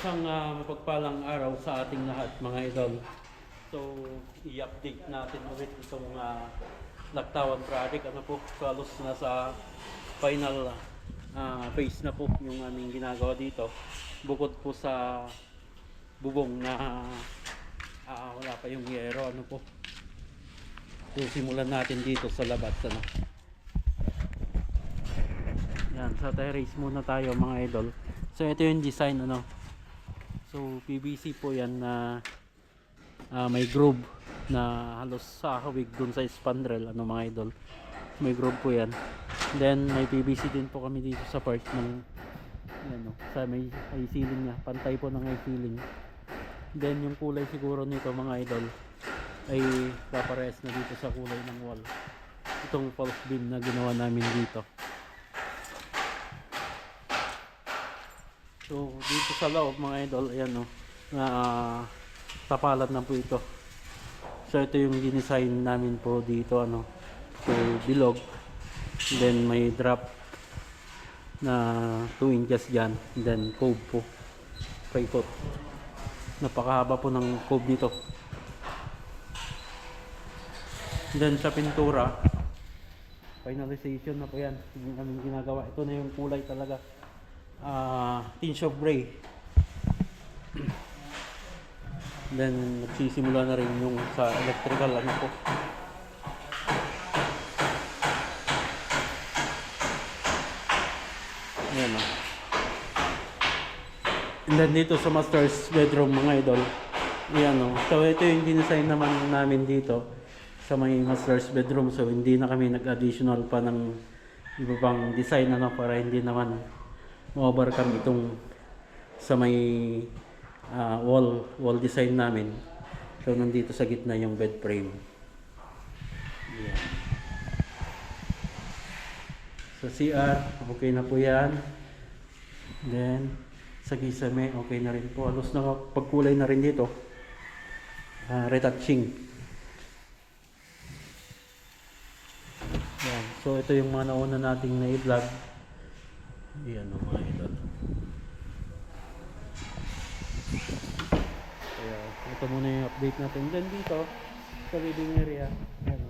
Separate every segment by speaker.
Speaker 1: Isang mapagpalang araw sa ating lahat mga idol. So, i-update natin ulit itong Lactawan project. Ano po, halos nasa final phase na po yung aming ginagawa dito. Bukod po sa bubong na wala pa yung yero. Ano po. So, simulan natin dito sa labas. Ano. Yan, sa terrace muna tayo mga idol. So, ito yung design. Ano. So PVC po yan na may groove na halos sa hawig dun sa spandrel, ano mga idol. May groove po yan. Then may PVC din po kami dito sa part ng ano, sa may high ceiling niya. Pantay po ng high ceiling. Then yung kulay siguro nito mga idol ay papares na dito sa kulay ng wall. Itong false beam na ginawa namin dito. So dito sa loob mga idol, ayan o, na tapalan na po ito. So ito yung dinesign namin po dito, ano, so bilog, then may drop na 2 inches dyan, then cove po, 5 foot. Napakahaba po ng cove nito. Then sa pintura, finalization na po yan, yung aming ginagawa. Ito na yung kulay talaga, tinge of gray. Then nagsisimula na rin yung sa electrical, ano po. Ayan o. And then dito sa master's bedroom mga idol, ayan o. So ito yung dinesign naman namin dito sa may master's bedroom. So hindi na kami nag-additional pa ng iba pang design, ano, para hindi naman ma-overcome itong sa may wall design namin. So nandito sa gitna yung bed frame. Ayan. So CR, okay na po yan. Then sa kisame, okay na rin po. Halos na pagkulay na rin dito. Retouching. Ayan. So ito yung mga nauna nating na-vlog. Ayan o mga idol. Kaya ito muna yung update natin. Then dito sa living area, ayan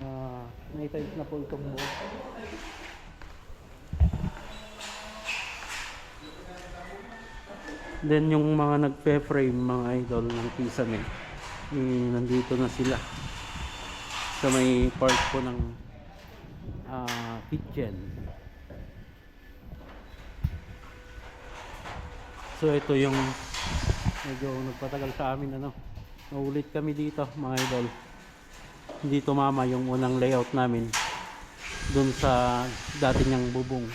Speaker 1: o, na-tiles na po itong buo. Then yung mga nagpe-frame mga idol ng kisame, nandito na sila sa may part po ng kitchen. So ito yung medyo nagpatagal sa amin, ano, naulit kami dito mga idol. Hindi tumama yung unang layout namin dun sa dati niyang bubong,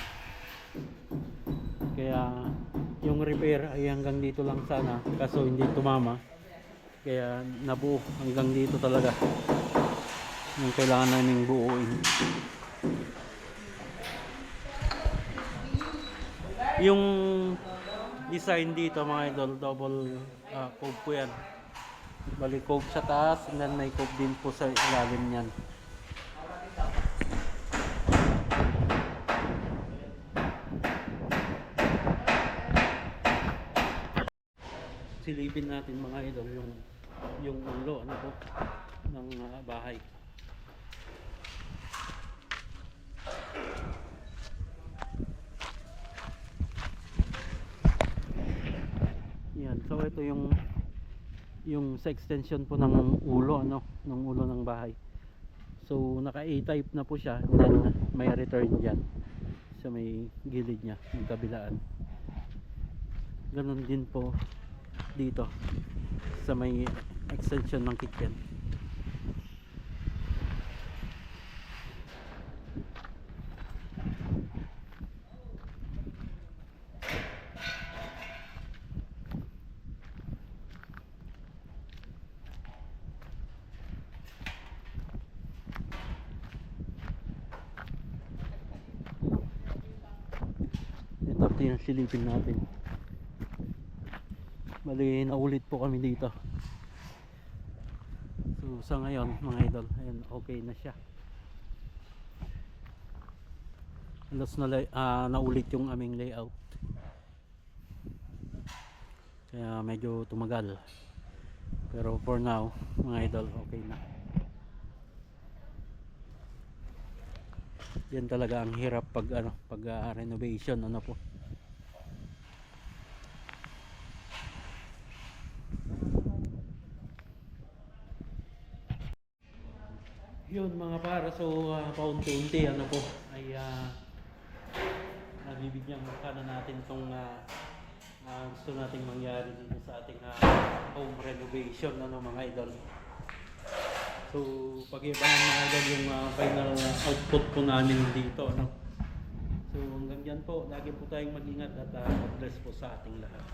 Speaker 1: kaya yung repair ay hanggang dito lang sana, kaso hindi tumama, kaya nabuo hanggang dito talaga yung kailangan naming buuin. Yung design dito mga idol, double cove po yan. Bali cove sa taas, and then may cove din po sa ilalim niyan. Silipin natin mga idol yung ulo, ano po, ng bahay. Yan, so ito yung sa extension po ng ulo, ano, ng ulo ng bahay. So naka A-type na po siya, then may return diyan sa may gilid niya, yung kabilaan. Ganun din po dito sa may extension ng kitchen. Ito yung silipin natin. Bali naulit po kami dito. So sa ngayon mga idol, ayun, okay na siya. Halos na naulit yung aming layout. Kaya medyo tumagal. Pero for now, mga idol, okay na. Yan talaga ang hirap pag renovation ano po. Yun mga para, so paunti-unti ano po ay nabibigyan mukha na natin itong gusto nating mangyari dito sa ating home renovation ano mga idol. So pag-ibahan mga idol yung final output po namin dito ano. So hanggang dyan po, lagi po tayong mag-ingat at God bless po sa ating lahat.